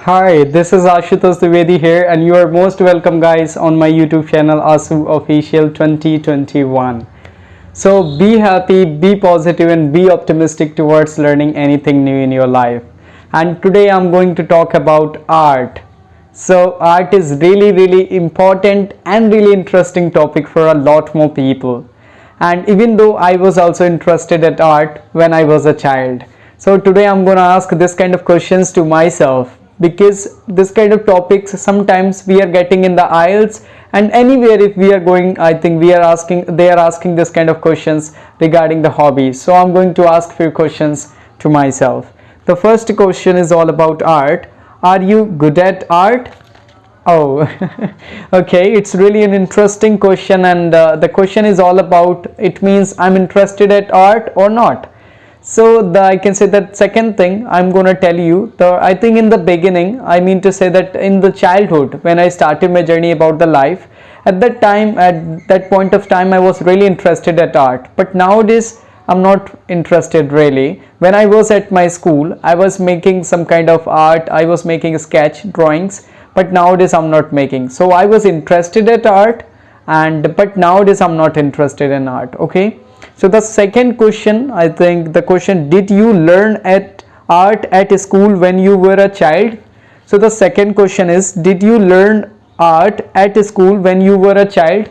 Hi, this is Ashutosh Dwivedi here, and you are most welcome, guys, on my YouTube channel Ashu Official 2021. So be happy, be positive, and be optimistic towards learning anything new in your life. And today I'm going to talk about art. So art is really important and really interesting topic for a lot more people. And even though I was also interested at art when I was a child. So today I'm going to ask this kind of questions to myself, because this kind of topics sometimes we are getting in the IELTS, and anywhere if we are going, I think they are asking this kind of questions regarding the hobbies. So I'm going to ask few questions to myself. The first question is all about art. Are you good at art? Oh, okay, it's really an interesting question, and the question is all about, it means I'm interested at art or not. So I can say that second thing I'm gonna tell you, I think in the beginning, I mean to say that in the childhood, when I started my journey about the life, at that point of time, I was really interested at art. But nowadays, I'm not interested really. When I was at my school, I was making some kind of art. I was making sketch drawings, but nowadays I'm not making. So I was interested at art, but nowadays I'm not interested in art. Okay. So the second question, I think the question, did you learn at art at school when you were a child? So the second question is, did you learn art at school when you were a child?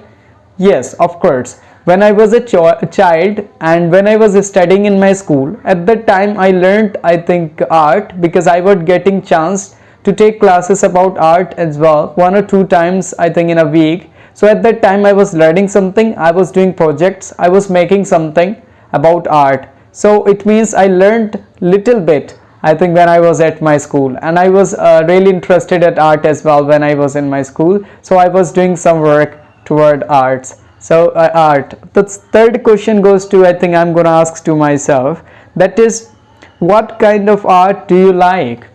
Yes, of course. When I was a child and when I was studying in my school, at that time I learned, I think, art, because I was getting chance to take classes about art as well, 1 or 2 times, I think, in a week. So at that time I was learning something, I was doing projects, I was making something about art. So it means I learned little bit, I think, when I was at my school, and I was really interested at art as well when I was in my school. So I was doing some work toward arts. So art. The third question goes to, I think I'm going to ask to myself, that is, what kind of art do you like?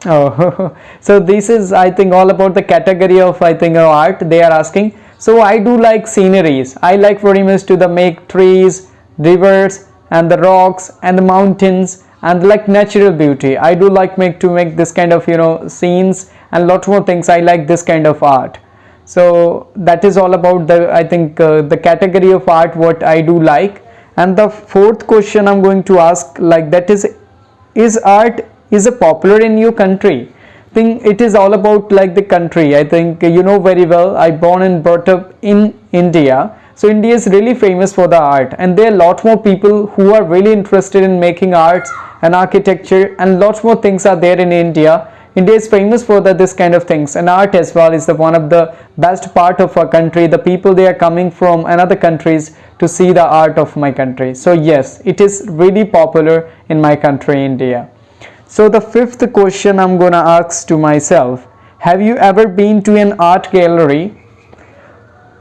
Oh, so this is, I think, all about the category of, I think, art they are asking. So I do like sceneries. I like very much to make trees, rivers, and the rocks and the mountains, and like natural beauty. I do like to make this kind of scenes and lot more things. I like this kind of art. So that is all about the, I think, the category of art what I do like. And the fourth question I'm going to ask, like, that is art is a popular in your country? I think it is all about like the country. I think you know very well, I born and brought up in India. So India is really famous for the art, and there are a lot more people who are really interested in making arts and architecture, and lots more things are there in India. India is famous for this kind of things, and art as well is one of the best part of our country. The people, they are coming from another countries to see the art of my country. So yes, it is really popular in my country, India. So the fifth question I'm gonna ask to myself, have you ever been to an art gallery?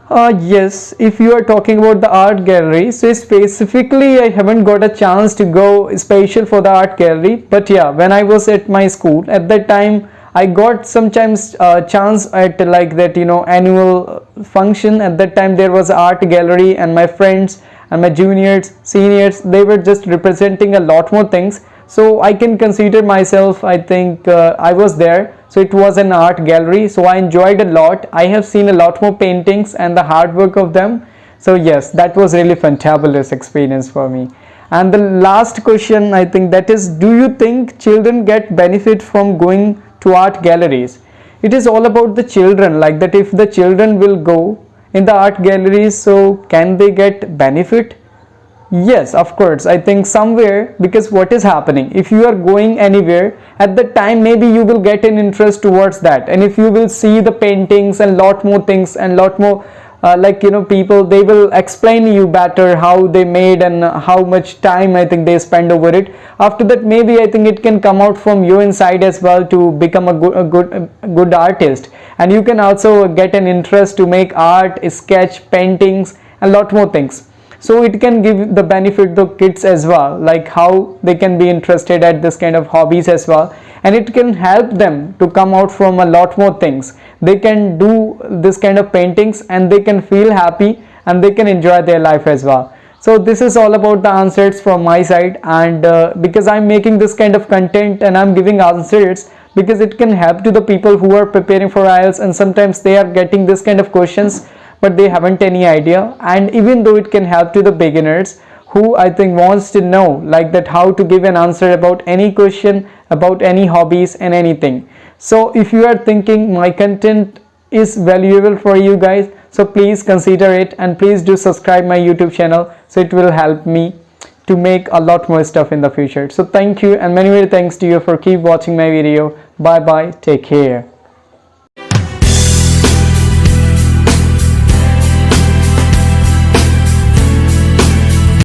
Yes, if you are talking about the art gallery, so specifically I haven't got a chance to go special for the art gallery, but yeah, when I was at my school, at that time I got sometimes chance at like that annual function. At that time there was art gallery, and my friends and my juniors, seniors, they were just representing a lot more things. So I can consider myself, I think, I was there. So it was an art gallery, so I enjoyed a lot. I have seen a lot more paintings and the hard work of them. So yes, that was really fantabulous experience for me. And the last question, I think, that is, do you think children get benefit from going to art galleries? It is all about the children, like that if the children will go in the art galleries, so can they get benefit? Yes, of course. I think somewhere, because what is happening, if you are going anywhere at that time, maybe you will get an interest towards that, and if you will see the paintings and lot more things and lot more people, they will explain you better how they made and how much time I think they spend over it. After that, maybe I think it can come out from your inside as well to become a good artist, and you can also get an interest to make art, sketch, paintings, and lot more things. So it can give the benefit to kids as well, like how they can be interested at this kind of hobbies as well, and it can help them to come out from a lot more things. They can do this kind of paintings and they can feel happy and they can enjoy their life as well. So this is all about the answers from my side, and because I'm making this kind of content and I'm giving answers because it can help to the people who are preparing for IELTS, and sometimes they are getting this kind of questions but they haven't any idea. And even though it can help to the beginners who I think wants to know like that how to give an answer about any question, about any hobbies and anything. So if you are thinking my content is valuable for you guys, so please consider it, and please do subscribe my YouTube channel, so it will help me to make a lot more stuff in the future. So thank you, and many thanks to you for keep watching my video. Bye bye, take care.